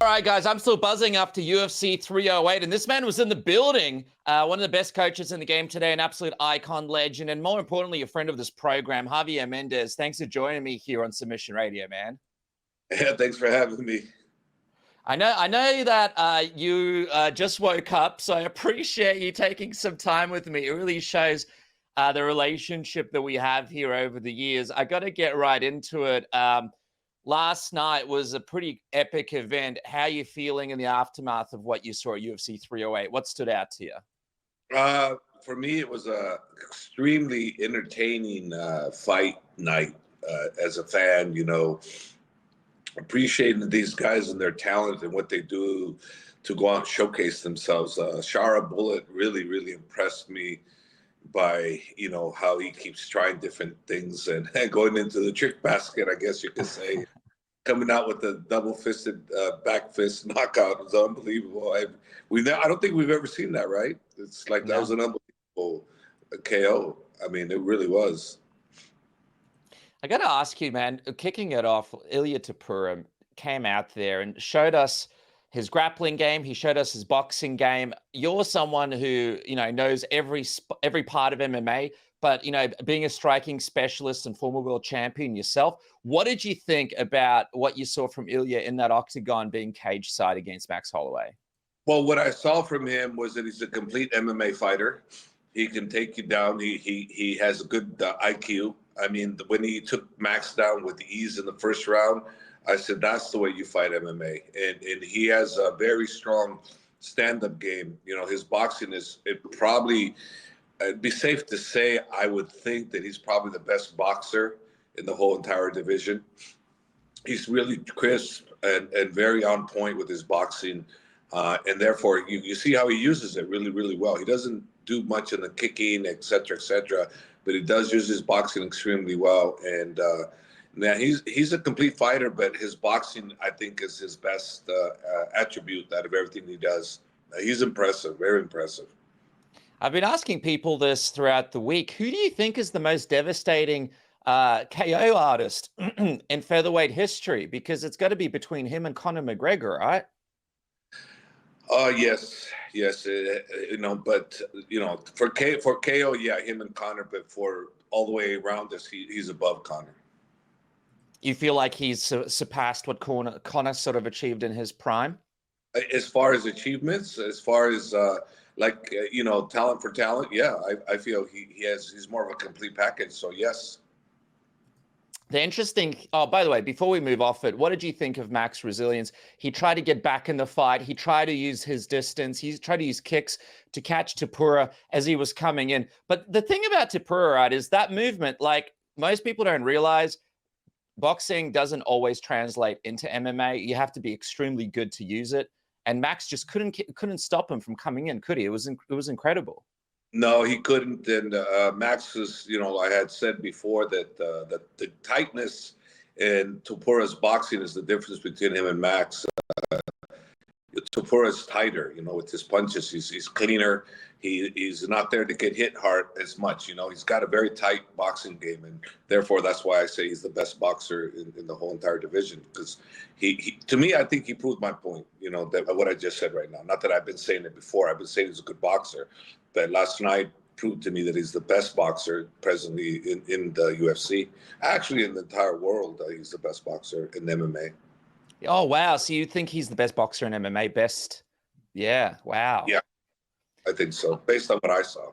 right, guys, I'm still buzzing after UFC 308, and this man was in the building. One of the best coaches in the game today, an absolute icon, legend, and more importantly, a friend of this program, Javier Mendez. Thanks for joining me here on Submission Radio, man. Yeah, thanks for having me. I know that you just woke up, so I appreciate you taking some time with me. It really shows the relationship that we have here over the years. I got to get right into it. Last night was a pretty epic event. How are you feeling in the aftermath of what you saw at UFC 308? What stood out to you? For me, it was a extremely entertaining fight night. As a fan, appreciating these guys and their talent and what they do to go out and showcase themselves. Shara Bullet really impressed me by how he keeps trying different things and going into the trick basket, I guess you could say. Coming out with the double-fisted back fist knockout was unbelievable. I don't think we've ever seen that, right? It's like that was an unbelievable KO. I mean, it really was. I got to ask you, man, kicking it off, Ilia Topuria came out there and showed us his grappling game. He showed us his boxing game. You're someone who, knows every part of MMA, but, being a striking specialist and former world champion yourself, what did you think about what you saw from Ilia in that octagon being cage side against Max Holloway? Well, what I saw from him was that he's a complete MMA fighter. He can take you down. He has a good IQ. I mean, when he took Max down with ease in the first round, I said, that's the way you fight MMA. And he has a very strong stand-up game. His boxing it'd be safe to say, I would think that he's probably the best boxer in the whole entire division. He's really crisp and very on point with his boxing. And therefore, you see how he uses it really well. He doesn't do much in the kicking, et cetera, but he does use his boxing extremely well. And now he's a complete fighter, but his boxing, I think, is his best attribute out of everything he does. He's impressive, very impressive. I've been asking people this throughout the week. Who do you think is the most devastating KO artist in featherweight history? Because it's got to be between him and Conor McGregor, right? Yes. But for KO, yeah, him and Conor. But for all the way around us, he's above Conor. You feel like he's surpassed what Conor sort of achieved in his prime? As far as achievements, as far as talent for talent, yeah, I feel he's more of a complete package. So yes. The interesting, by the way, before we move off it, what did you think of Max's resilience? He tried to get back in the fight. He tried to use his distance. He tried to use kicks to catch Topuria as he was coming in. But the thing about Topuria, right, is that movement, like most people don't realize, boxing doesn't always translate into MMA. You have to be extremely good to use it. And Max just couldn't stop him from coming in, could he? It was incredible. No, he couldn't. And Max was, I had said before that the tightness in Topuria's boxing is the difference between him and Max. Topuria's tighter, with his punches. He's cleaner. He's not there to get hit hard as much. He's got a very tight boxing game, and therefore that's why I say he's the best boxer in the whole entire division. Because to me, I think he proved my point. That what I just said right now. Not that I've been saying it before. I've been saying he's a good boxer, but last night proved to me that he's the best boxer presently in the UFC. Actually, in the entire world, he's the best boxer in MMA. Oh, wow. So you think he's the best boxer in MMA? Best? Yeah. Wow. Yeah, I think so, based on what I saw.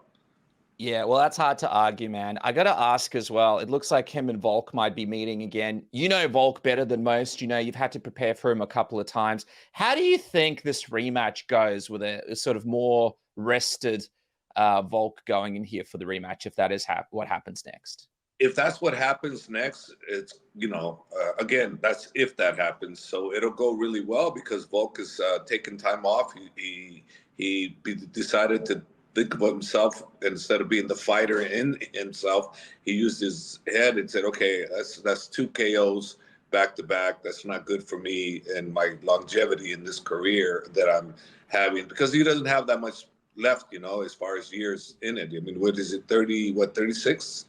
Yeah, well, that's hard to argue, man. I got to ask as well. It looks like him and Volk might be meeting again. You know Volk better than most. You've had to prepare for him a couple of times. How do you think this rematch goes with a sort of more rested Volk going in here for the rematch, if that is what happens next? If that's what happens next, it's, again, that's if that happens. So it'll go really well because Volk is taking time off. He decided to think about himself instead of being the fighter in himself. He used his head and said, okay, that's 2 KOs back to back. That's not good for me and my longevity in this career that I'm having, because he doesn't have that much left, as far as years in it. I mean, what is it, 36?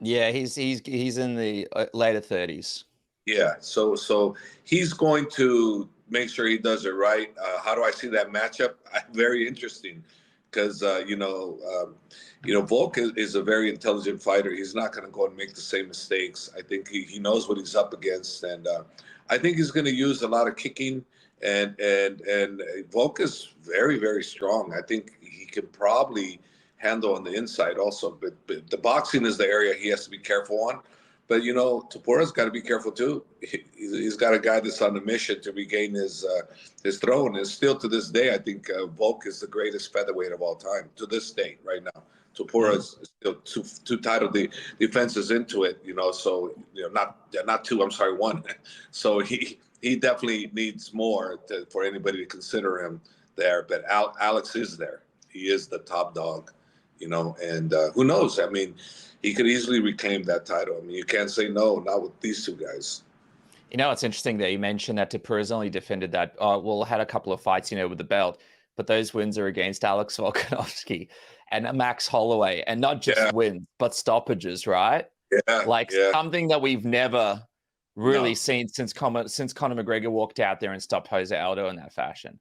Yeah, he's in the later 30s. Yeah, so he's going to make sure he does it right. How do I see that matchup? Very interesting, because Volk is a very intelligent fighter. He's not going to go and make the same mistakes. I think he knows what he's up against, and I think he's going to use a lot of kicking. And Volk is very, very strong. I think he can probably handle on the inside also. But the boxing is the area he has to be careful on. But, Topuria's got to be careful, too. He's got a guy that's on a mission to regain his throne. And still to this day, I think Volk is the greatest featherweight of all time, to this day, right now. Topuria is still two title defenses into it, so, not two, I'm sorry, one. So he definitely needs more for anybody to consider him there. But Alex is there. He is the top dog, and who knows? I mean, he could easily reclaim that title. I mean, you can't say no, not with these two guys. It's interesting that you mentioned that Topuria's only defended that. Had a couple of fights, with the belt, but those wins are against Alex Volkanovski and Max Holloway, and not just wins, but stoppages, right? Yeah. Something that we've never really seen since Conor McGregor walked out there and stopped Jose Aldo in that fashion.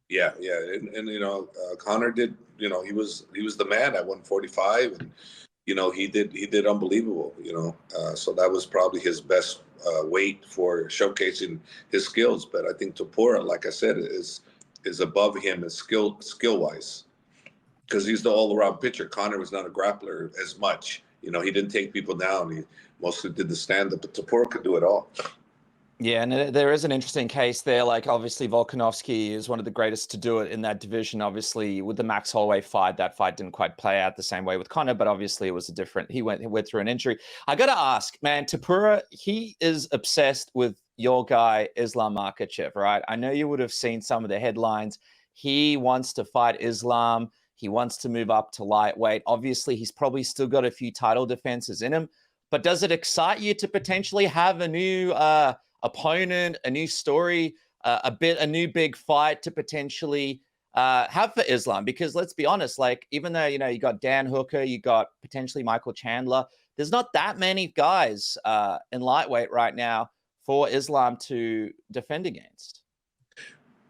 Yeah, and Conor did. He was the man at 145, and he did unbelievable. So that was probably his best weight for showcasing his skills. But I think Topuria, like I said, is above him as skill wise, because he's the all around pitcher. Conor was not a grappler as much. He didn't take people down. He mostly did the stand up, but Topuria could do it all. Yeah, and there is an interesting case there. Like, obviously, Volkanovski is one of the greatest to do it in that division. Obviously, with the Max Holloway fight, that fight didn't quite play out the same way with Conor, but obviously it was he went through an injury. I got to ask, man, Topuria, he is obsessed with your guy, Islam Makhachev, right? I know you would have seen some of the headlines. He wants to fight Islam. He wants to move up to lightweight. Obviously, he's probably still got a few title defenses in him, but does it excite you to potentially have a new opponent, a new story, a new big fight to potentially have for Islam? Because let's be honest, like, even though, you got Dan Hooker, you got potentially Michael Chandler, there's not that many guys in lightweight right now for Islam to defend against.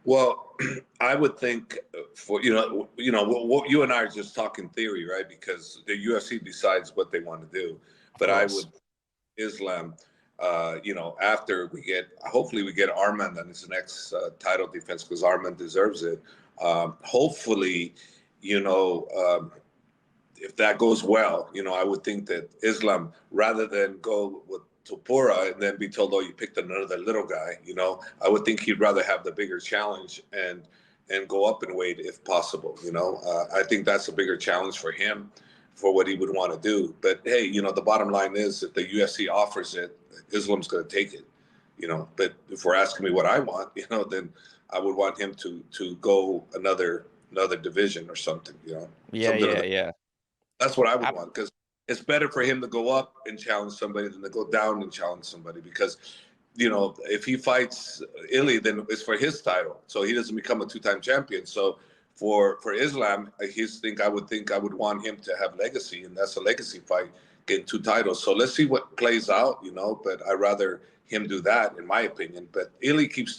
Well, I would think for, what you and I are just talking theory, right? Because the UFC decides what they want to do. But I would, Islam, after hopefully we get Arman on his next title defense, because Arman deserves it. Hopefully, if that goes well, I would think that Islam, rather than go with Topuria and then be told, oh, you picked another little guy, I would think he'd rather have the bigger challenge and go up in weight if possible. I think that's a bigger challenge for him, for what he would want to do. But hey, the bottom line is, if the UFC offers it, Islam's going to take it. But if we're asking me what I want, then I would want him to go another division or something. Yeah. That's what I would want, because it's better for him to go up and challenge somebody than to go down and challenge somebody. Because if he fights Ilia, then it's for his title, so he doesn't become a two-time champion. So for Islam, I would want him to have legacy, and that's a legacy fight, getting two titles. So let's see what plays out, but I'd rather him do that, in my opinion. But Ilia keeps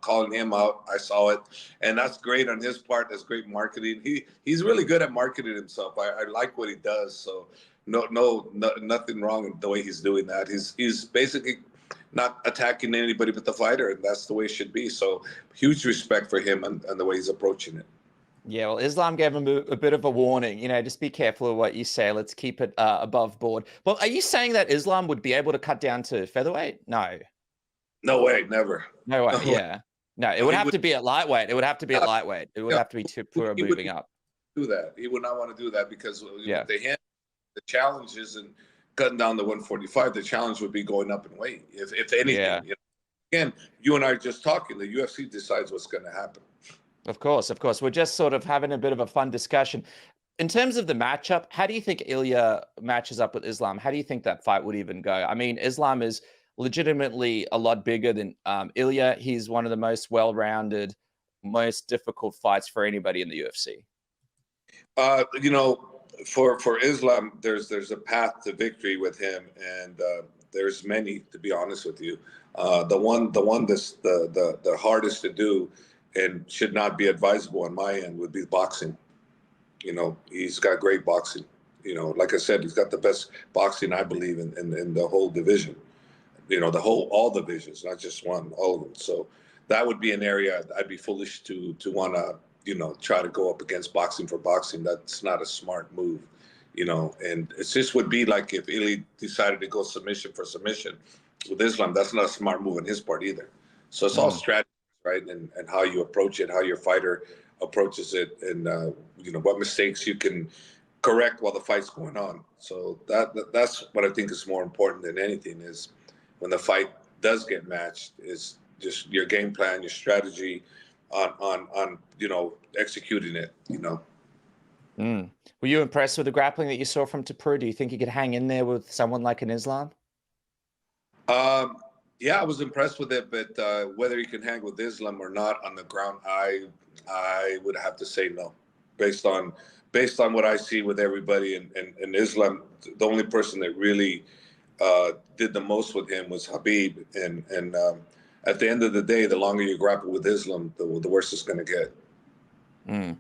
calling him out. I saw it, and that's great on his part. That's great marketing. He's really good at marketing himself. I like what he does. So nothing wrong with the way he's doing that. He's basically not attacking anybody but the fighter, and that's the way it should be. So huge respect for him and the way he's approaching it. Yeah, well, Islam gave him a bit of a warning. Just be careful of what you say. Let's keep it above board. Well, are you saying that Islam would be able to cut down to featherweight? No. No way, never. No way, yeah. No, it would have to be at lightweight. It would have to be at lightweight. It would have to be Topuria moving up. Do that. He would not want to do that, because the challenge isn't cutting down to 145. The challenge would be going up in weight, if anything. Yeah. Again, you and I are just talking. The UFC decides what's going to happen. Of course. We're just sort of having a bit of a fun discussion. In terms of the matchup, how do you think Ilia matches up with Islam? How do you think that fight would even go? I mean, Islam is legitimately a lot bigger than Ilia. He's one of the most well-rounded, most difficult fights for anybody in the UFC. For Islam, there's a path to victory with him, and There's many, to be honest with you. The one that's the hardest to do and should not be advisable on my end would be boxing. You know, he's got great boxing. You know, like I said, he's got the best boxing, I believe, in the whole division. You know, all divisions, not just one, all of them. So that would be an area I'd be foolish to want to, you know, try to go up against boxing for boxing. That's not a smart move, you know. And it just would be like if Ilia decided to go submission for submission with Islam. That's not a smart move on his part either. So it's all strategy, right? And how you approach it, how your fighter approaches it, and you know, what mistakes you can correct while the fight's going on. So that's what I think is more important than anything, is when the fight does get matched, is just your game plan, your strategy on you know, executing it, you know. Were you impressed with the grappling that you saw from Topuria? Do you think you could hang in there with someone like an Islam? Yeah, I was impressed with it, but whether he can hang with Islam or not on the ground, I would have to say no, based on what I see with everybody. And Islam, the only person that really did the most with him was Habib. And at the end of the day, the longer you grapple with Islam, the worse it's going to get.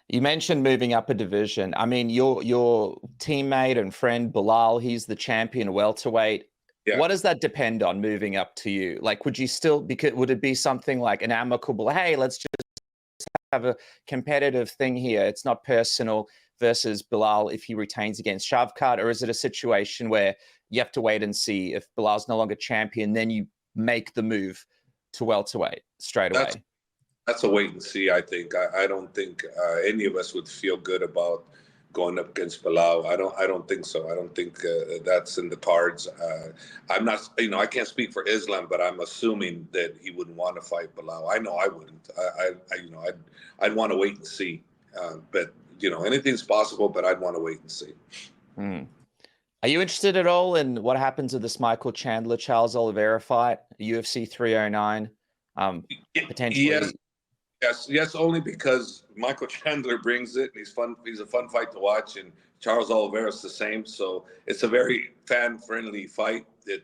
You mentioned moving up a division. I mean, your teammate and friend Belal, he's the champion welterweight. Yeah. What does that depend on, moving up to you? Like, would you still, because would it be something like an amicable, hey, let's just have a competitive thing here, it's not personal, versus Belal if he retains against Shavkat? Or is it a situation where you have to wait and see if Bilal's no longer champion, then you make the move to welterweight straight away? That's a wait and see, I think. I don't think any of us would feel good about going up against Belal. I don't think so. I don't think that's in the cards. I'm not, you know, I can't speak for Islam, but I'm assuming that he wouldn't want to fight Belal. I know I wouldn't. You know, I'd want to wait and see. But you know, anything's possible, but I'd want to wait and see. Are you interested at all in what happens with this Michael Chandler Charles Oliveira fight, UFC 309? Potentially. Yes, only because Michael Chandler brings it, and he's fun. He's a fun fight to watch, and Charles Oliveira's the same. So it's a very fan-friendly fight that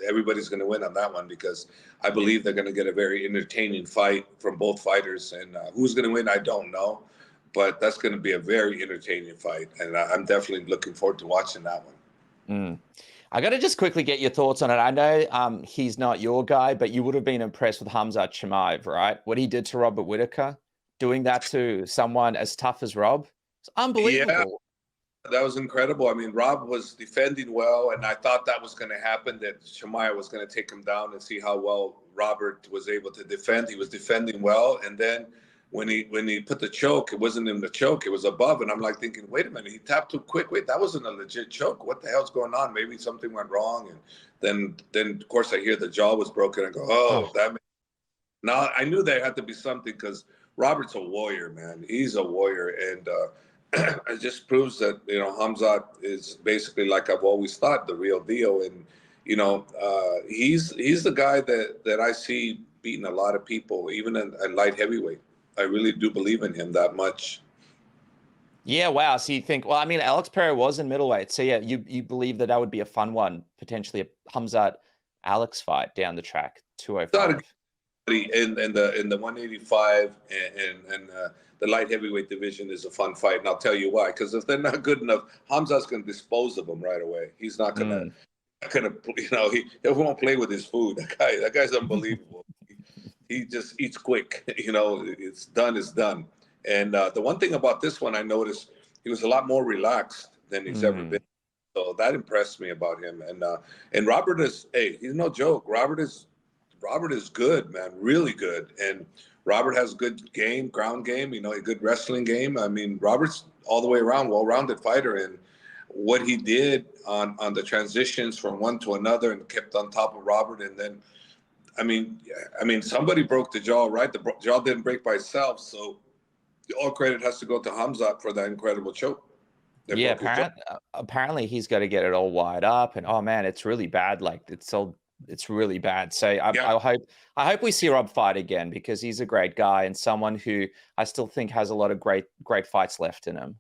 everybody's going to win on that one, because I believe they're going to get a very entertaining fight from both fighters. And who's going to win, I don't know, but that's going to be a very entertaining fight, and I'm definitely looking forward to watching that one. I got to just quickly get your thoughts on it. I know he's not your guy, but you would have been impressed with Khamzat Chimaev, right? What he did to Robert Whittaker, doing that to someone as tough as Rob. It's unbelievable. Yeah, that was incredible. I mean, Rob was defending well, and I thought that was going to happen, that Chimaev was going to take him down and see how well Robert was able to defend. He was defending well, and then when he put the choke, it wasn't in the choke, it was above. And I'm like thinking, wait a minute, he tapped too quick. Wait, that wasn't a legit choke. What the hell's going on? Maybe something went wrong. And then of course I hear the jaw was broken. I go, now I knew there had to be something, because Robert's a warrior, man. He's a warrior. And it just proves that, you know, Khamzat is basically, like I've always thought, the real deal. And, you know, he's the guy that I see beating a lot of people, even in light heavyweight. I really do believe in him that much. Yeah, wow. So you think, well, I mean, Alex Pereira was in middleweight. So yeah, you believe that would be a fun one, potentially a Khamzat Alex fight down the track, 205. In the 185 and the light heavyweight division is a fun fight, and I'll tell you why. Because if they're not good enough, Khamzat's going to dispose of them right away. He's not going to, you know, he won't play with his food. That guy's unbelievable. He just eats quick, you know. It's done, it's done. And the one thing about this one, I noticed he was a lot more relaxed than he's ever been. So that impressed me about him. And Robert is, hey, he's no joke. Robert is good, man, really good. And Robert has good game, ground game, you know, a good wrestling game. I mean, Robert's all the way around, well-rounded fighter. And what he did on the transitions from one to another, and kept on top of Robert, and then, I mean, somebody broke the jaw, right? The jaw didn't break by itself, so all credit has to go to Khamzat for that incredible choke. Yeah, apparently he's got to get it all wired up, and oh man, it's really bad. Like it's really bad. So I hope we see Rob fight again, because he's a great guy and someone who I still think has a lot of great fights left in him.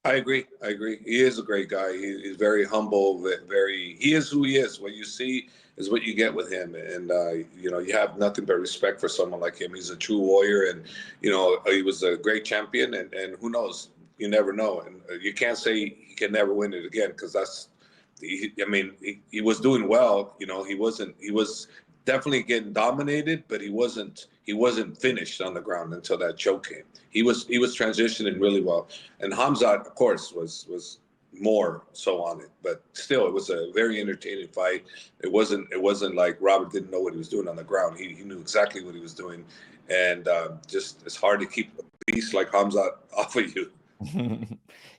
I agree. I agree. He is a great guy. He's very humble. He is who he is. What you see is what you get with him. And, you have nothing but respect for someone like him. He's a true warrior. And, he was a great champion. And who knows? You never know. And you can't say he can never win it again, because he was doing well. He was definitely getting dominated, but he wasn't finished on the ground until that choke came. He was transitioning really well, and Khamzat, of course, was more so on it. But still, it was a very entertaining fight. It wasn't like Robert didn't know what he was doing on the ground. He knew exactly what he was doing, and just it's hard to keep a beast like Khamzat off of you.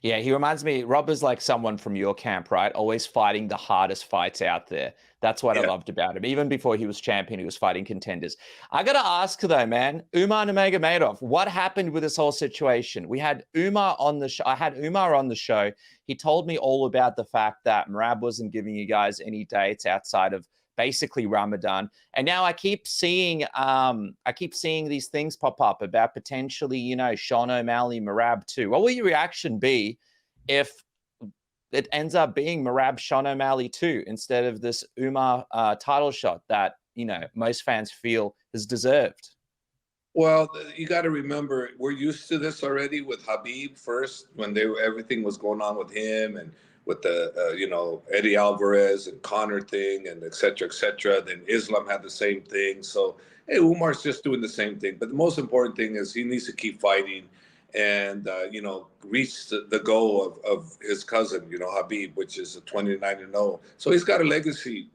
Yeah, he reminds me, Rob is like someone from your camp, right? Always fighting the hardest fights out there. That's what I loved about him. Even before he was champion, he was fighting contenders. I got to ask though, man, Umar Nurmagomedov, what happened with this whole situation? We had Umar on the show. I had Umar on the show. He told me all about the fact that Merab wasn't giving you guys any dates outside of basically Ramadan. And now I keep seeing these things pop up about potentially, Sean O'Malley, Merab too. What will your reaction be if it ends up being Merab, Sean O'Malley too, instead of this Umar title shot that, most fans feel is deserved? Well, you got to remember, we're used to this already with Khabib first, when everything was going on with him, and with the Eddie Alvarez and Conor thing, and et cetera. Then Islam had the same thing. So hey, Umar's just doing the same thing. But the most important thing is he needs to keep fighting, and reach the goal of his cousin, Khabib, which is a 29-0. So he's got a legacy,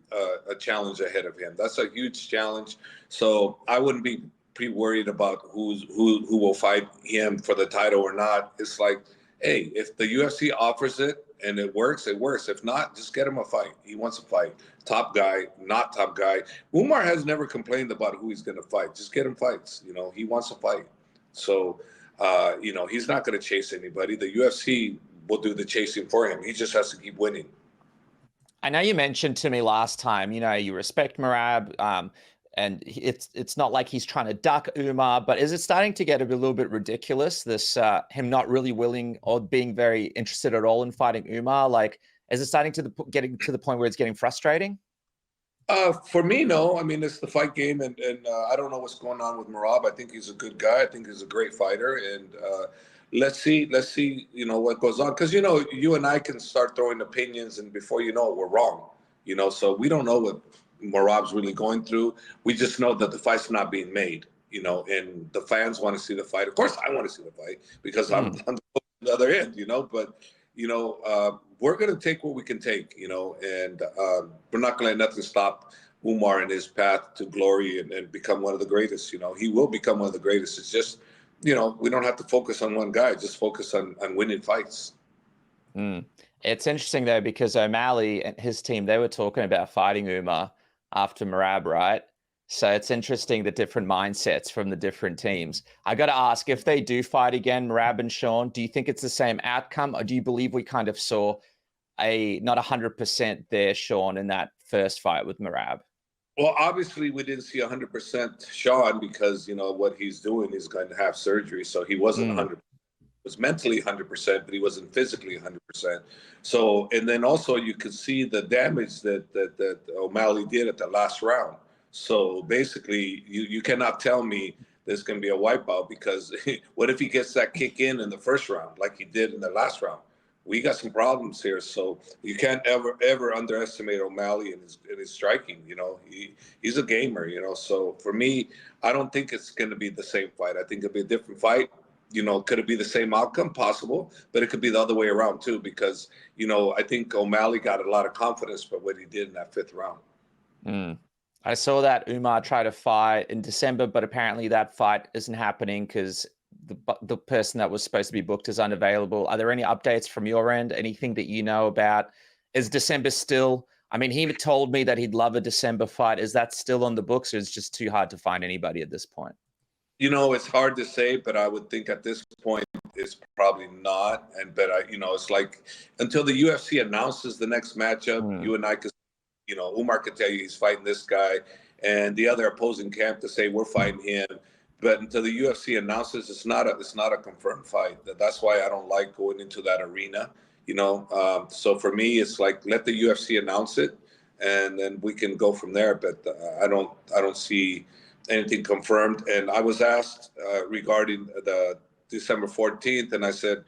a challenge ahead of him. That's a huge challenge. So I wouldn't be pretty worried about who will fight him for the title or not. It's like, hey, if the UFC offers it and it works, it works. If not, just get him a fight. He wants a fight. Top guy, not top guy. Umar has never complained about who he's going to fight. Just get him fights. He wants a fight. So, he's not going to chase anybody. The UFC will do the chasing for him. He just has to keep winning. I know you mentioned to me last time, you respect Merab, and it's not like he's trying to duck Umar, but is it starting to get a little bit ridiculous, this him not really willing or being very interested at all in fighting Umar? Like, is it starting to getting to the point where it's getting frustrating? For me, no. I mean, it's the fight game, and I don't know what's going on with Merab. I think he's a good guy. I think he's a great fighter, and let's see, what goes on, because you and I can start throwing opinions, and before you know it, we're wrong. So we don't know what Merab's really going through. We just know that the fight's not being made, and the fans want to see the fight. Of course, I want to see the fight because I'm on the other end, but we're going to take what we can take, and we're not going to let nothing stop Umar in his path to glory and become one of the greatest. He will become one of the greatest. It's just, we don't have to focus on one guy, just focus on winning fights. It's interesting though, because O'Malley and his team, they were talking about fighting Umar after Merab, right? So it's interesting, the different mindsets from the different teams. I got to ask, if they do fight again, Merab and Sean, do you think it's the same outcome, or do you believe we kind of saw not 100% there, Sean, in that first fight with Merab? Well, obviously we didn't see 100% Sean, because what he's doing, he's going to have surgery, so he wasn't 100%. Was mentally 100%, but he wasn't physically 100%. So, and then also you could see the damage that O'Malley did at the last round. So basically, you cannot tell me there's going to be a wipeout, because what if he gets that kick in the first round like he did in the last round? We got some problems here. So you can't ever underestimate O'Malley and his striking. He's a gamer. So for me, I don't think it's going to be the same fight. I think it'll be a different fight. Could it be the same outcome? Possible, but it could be the other way around too, because, I think O'Malley got a lot of confidence by what he did in that fifth round. I saw that Umar tried to fight in December, but apparently that fight isn't happening because the person that was supposed to be booked is unavailable. Are there any updates from your end? Anything that you know about? Is December still? I mean, he told me that he'd love a December fight. Is that still on the books, or is it just too hard to find anybody at this point? It's hard to say, but I would think at this point it's probably not. But it's like, until the UFC announces the next matchup, you and I could, Umar could tell you he's fighting this guy, and the other opposing camp to say we're fighting him. But until the UFC announces, it's not a confirmed fight. That's why I don't like going into that arena. So for me, it's like let the UFC announce it, and then we can go from there. But I don't see anything confirmed. And I was asked regarding the December 14th, and I said,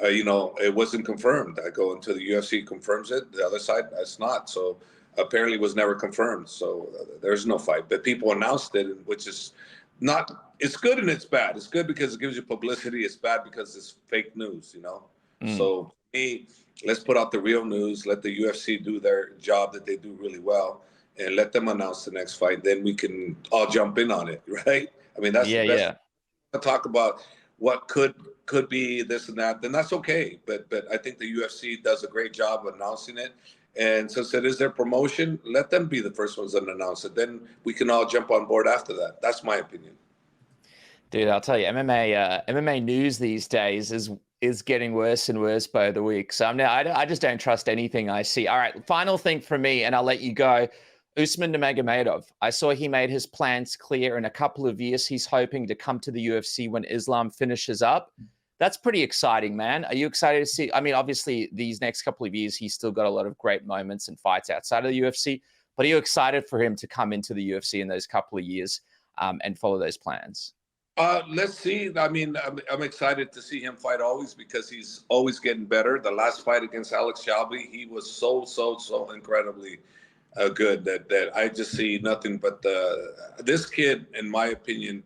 it wasn't confirmed. I go until the UFC confirms it. The other side, that's not. So apparently, it was never confirmed. So there's no fight. But people announced it, which is not. It's good and it's bad. It's good because it gives you publicity. It's bad because it's fake news. So me, let's put out the real news. Let the UFC do their job that they do really well, and let them announce the next fight. Then we can all jump in on it, right? I mean, that's the best. Talk about what could be this and that, then that's okay. But I think the UFC does a great job of announcing it. And since it is their promotion, let them be the first ones that announce it. Then we can all jump on board after that. That's my opinion. Dude, I'll tell you, MMA news these days is getting worse and worse by the week. So I just don't trust anything I see. All right, final thing from me, and I'll let you go. Usman Nurmagomedov. I saw he made his plans clear. In a couple of years, he's hoping to come to the UFC when Islam finishes up. That's pretty exciting, man. Are you excited to see? I mean, obviously, these next couple of years, he's still got a lot of great moments and fights outside of the UFC. But are you excited for him to come into the UFC in those couple of years and follow those plans? Let's see. I mean, I'm excited to see him fight always because he's always getting better. The last fight against Alex Shelby, he was so incredibly good that I just see nothing but this kid, in my opinion,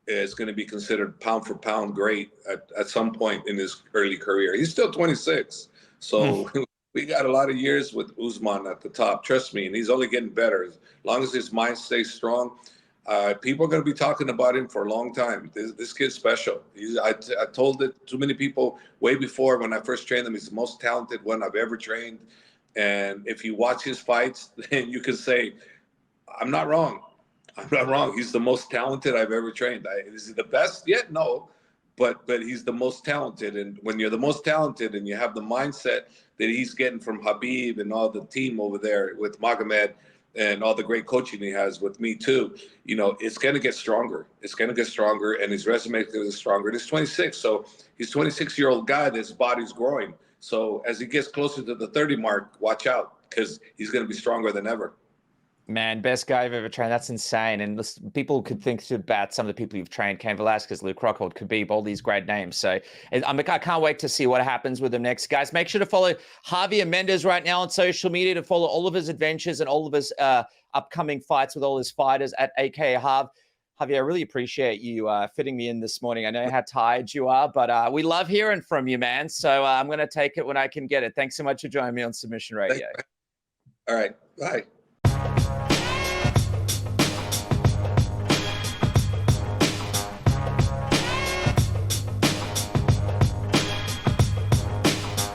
is going to be considered pound for pound great at some point in his early career. He's still 26, so we got a lot of years with Usman at the top. Trust me, and he's only getting better as long as his mind stays strong. People are going to be talking about him for a long time. This kid's special. I told it to many people way before when I first trained him. He's the most talented one I've ever trained. And if you watch his fights, then you can say, I'm not wrong. I'm not wrong. He's the most talented I've ever trained. Is he the best yet? No, but he's the most talented. And when you're the most talented and you have the mindset that he's getting from Habib and all the team over there with Magomed and all the great coaching he has with me too, it's going to get stronger. It's going to get stronger, and his resume is going to get stronger. And he's 26, so he's a 26-year-old guy that's body's growing. So as he gets closer to the 30 mark, watch out because he's going to be stronger than ever. Man, best guy I've ever trained. That's insane. And listen, people could think about some of the people you've trained: Cain Velasquez, Luke Rockhold, Khabib, all these great names. So I can't wait to see what happens with him next. Guys, make sure to follow Javier Mendez right now on social media to follow all of his adventures and all of his upcoming fights with all his fighters at AK Jav. Javier, I really appreciate you fitting me in this morning. I know how tired you are, but we love hearing from you, man. So I'm going to take it when I can get it. Thanks so much for joining me on Submission Radio. All right. Bye.